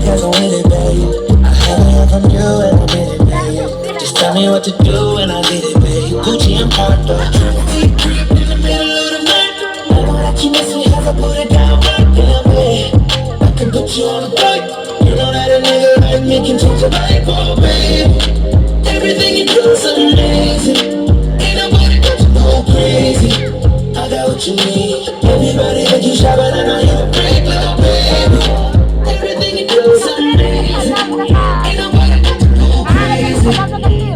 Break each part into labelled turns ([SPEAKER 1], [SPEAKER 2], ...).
[SPEAKER 1] careful with it, babe. I haven't heard from you in a minute, babe. Just tell me what to do and I did it, babe. Gucci and Prada, trip in the middle of the night. I know that you miss me 'cause I put it down right there, babe. I can put you on a flight. You know that a nigga like me can change your life, oh, babe. Everything you do is amazing. Ain't nobody got you go crazy. I got what you need. Everybody think you shy, but I know you're a break, little baby. Everything you do is amazing. Ain't nobody got you go crazy.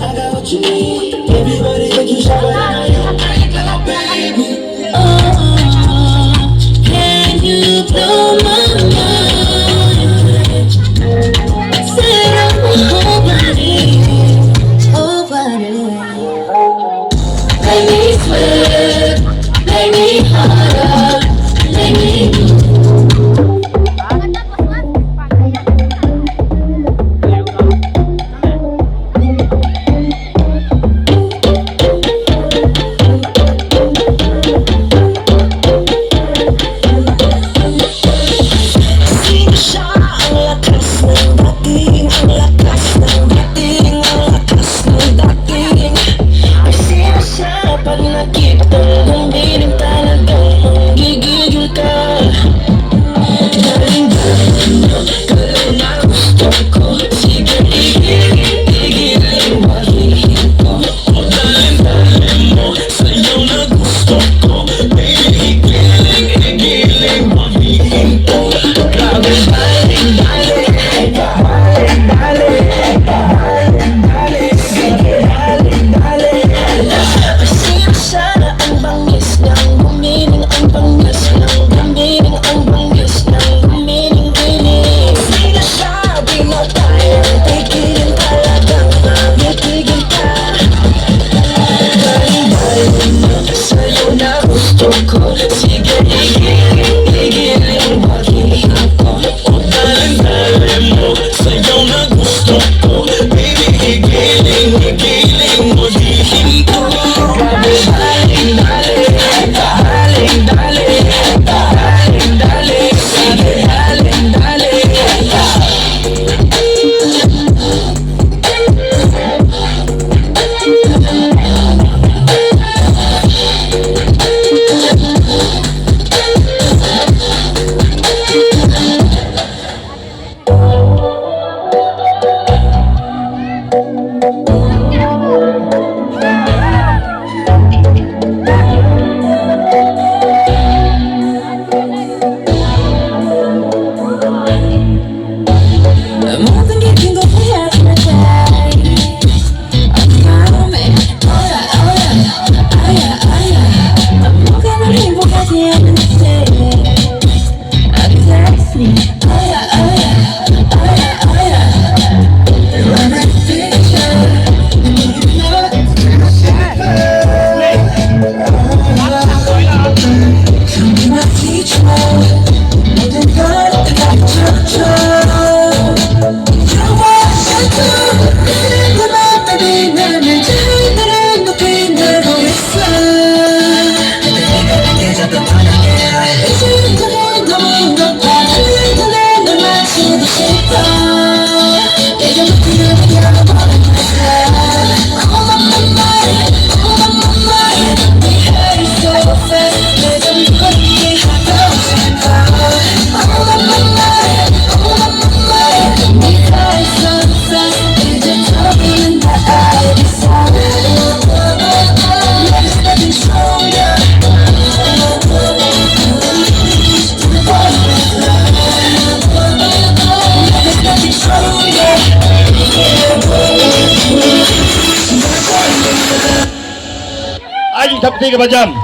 [SPEAKER 1] I got what you need. Everybody think you shy, but I know you're a break, little baby. Oh, can you blow my mind? Set up my whole body, whole body. Make me sweat, make me harder, make me sing a song like us, nothing, like us, nothing, like us, nothing. Siya pag nakita ng bilang talagang gigigil ka. Galing-galing mo, galaw na gusto ko. Sige, igilin mo, hihil ko. O dalim-dalim mo, sa'yo na gusto ko. Baby, igilin mo, hihil ko. Grabe, balik-balik, balik-balik, balik-balik, sige, balik-balik. Sana ang bangis ng gumiling, ang bangis ng gumiling, ang bangis ng gumiling, giling. Sinasabi na tayo, tigilin talagang mabitigil ka. Galing-galing mo, sa'yo na gusto ko. Sige, igilin mo, hihil ko. O dalim-dalim mo, sa'yo na gusto ko. Baby, igilin mo, hihil ko. Grabe,
[SPEAKER 2] Aji, 3 jam.